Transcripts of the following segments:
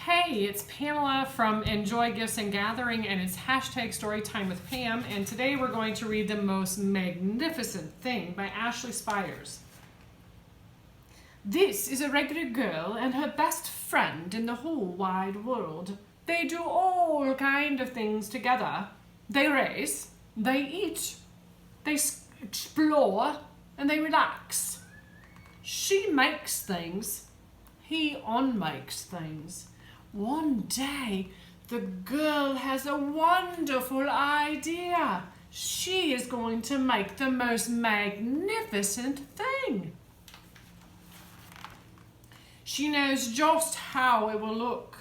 Hey, it's Pamela from Enjoy Gifts and Gathering, and it's hashtag Storytime with Pam, and today we're going to read The Most Magnificent Thing by Ashley Spires. This is a regular girl and her best friend in the whole wide world. They do all kind of things together. They race, they eat, they explore, and they relax. She makes things. He unmakes things. One day, the girl has a wonderful idea. She is going to make the most magnificent thing. She knows just how it will look.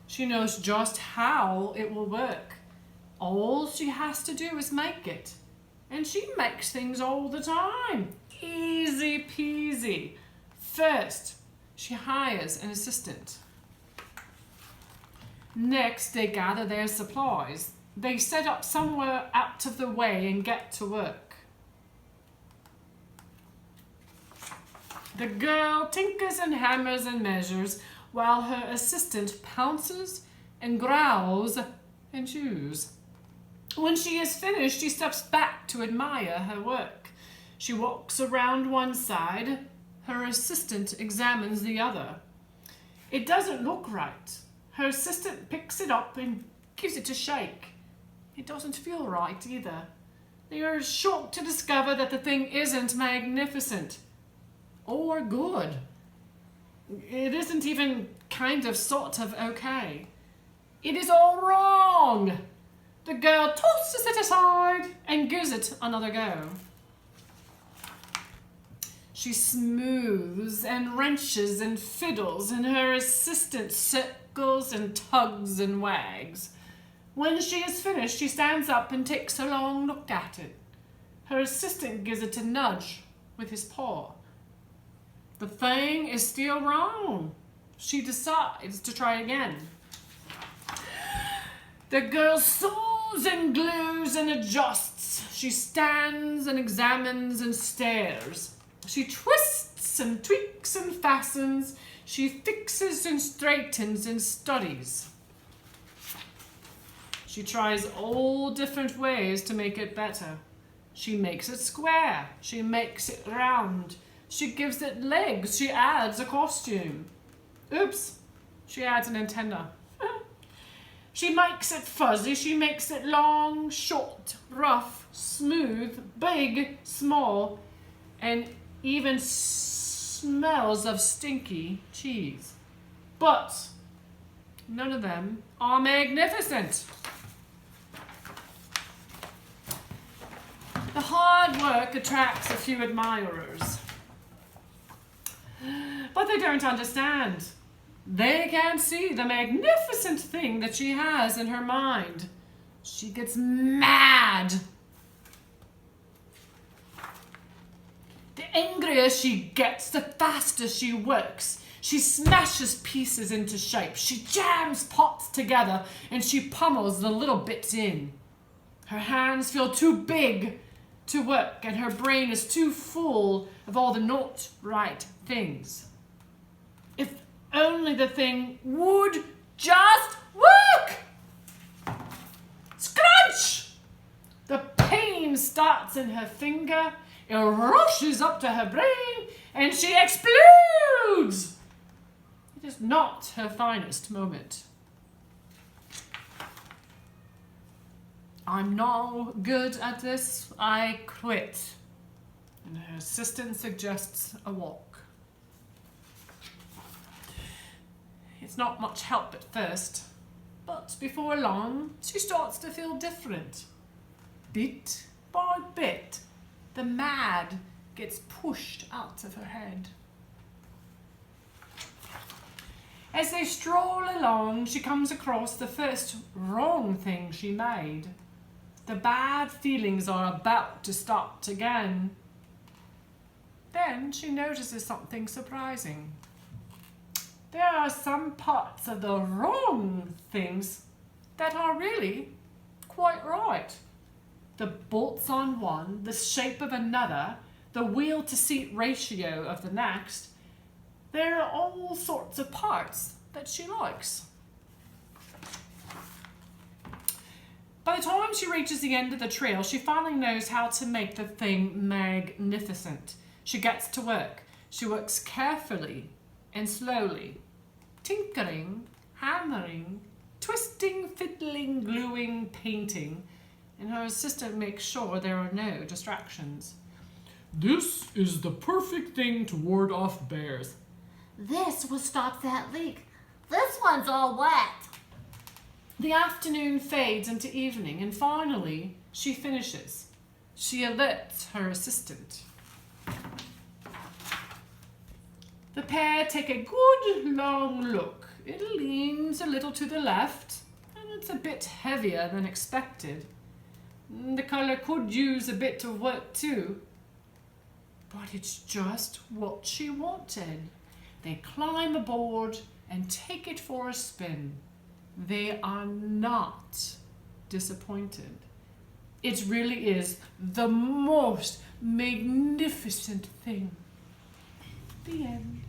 She knows just how it will work. All she has to do is make it. And she makes things all the time. Easy peasy. First, she hires an assistant. Next, they gather their supplies. They set up somewhere out of the way and get to work. The girl tinkers and hammers and measures while her assistant pounces and growls and chews. When she is finished, she steps back to admire her work. She walks around one side. Her assistant examines the other. It doesn't look right. Her assistant picks it up and gives it a shake. It doesn't feel right either. They are shocked to discover that the thing isn't magnificent or good. It isn't even kind of sort of okay. It is all wrong. The girl tosses it aside and gives it another go. She smooths and wrenches and fiddles, and her assistant circles and tugs and wags. When she is finished, she stands up and takes a long look at it. Her assistant gives it a nudge with his paw. The thing is still wrong. She decides to try again. The girl sews and glues and adjusts. She stands and examines and stares. She twists and tweaks and fastens. She fixes and straightens and studies. She tries all different ways to make it better. She makes it square. She makes it round. She gives it legs. She adds a costume. Oops, she adds an antenna. She makes it fuzzy. She makes it long, short, rough, smooth, big, small, and even smells of stinky cheese. But none of them are magnificent. The hard work attracts a few admirers, but they don't understand. They can't see the magnificent thing that she has in her mind. She gets mad. The angrier she gets, the faster she works. She smashes pieces into shape. She jams pots together and she pummels the little bits in. Her hands feel too big to work and her brain is too full of all the not right things. If only the thing would just work! Scrunch! The pain starts in her finger. It rushes up to her brain and she explodes. It is not her finest moment. I'm no good at this. I quit. And her assistant suggests a walk. It's not much help at first, but before long, she starts to feel different. Bit by bit, the mad gets pushed out of her head. As they stroll along, she comes across the first wrong thing she made. The bad feelings are about to start again. Then she notices something surprising. There are some parts of the wrong things that are really quite right. The bolts on one, the shape of another, the wheel to seat ratio of the next. There are all sorts of parts that she likes. By the time she reaches the end of the trail, she finally knows how to make the thing magnificent. She gets to work. She works carefully and slowly, tinkering, hammering, twisting, fiddling, gluing, painting, and her assistant makes sure there are no distractions. This is the perfect thing to ward off bears. This will stop that leak. This one's all wet. The afternoon fades into evening, and finally she finishes. She alerts her assistant. The pair take a good long look. It leans a little to the left, and it's a bit heavier than expected. The colour could use a bit of work too, but it's just what she wanted. They climb aboard and take it for a spin. They are not disappointed. It really is the most magnificent thing. The end.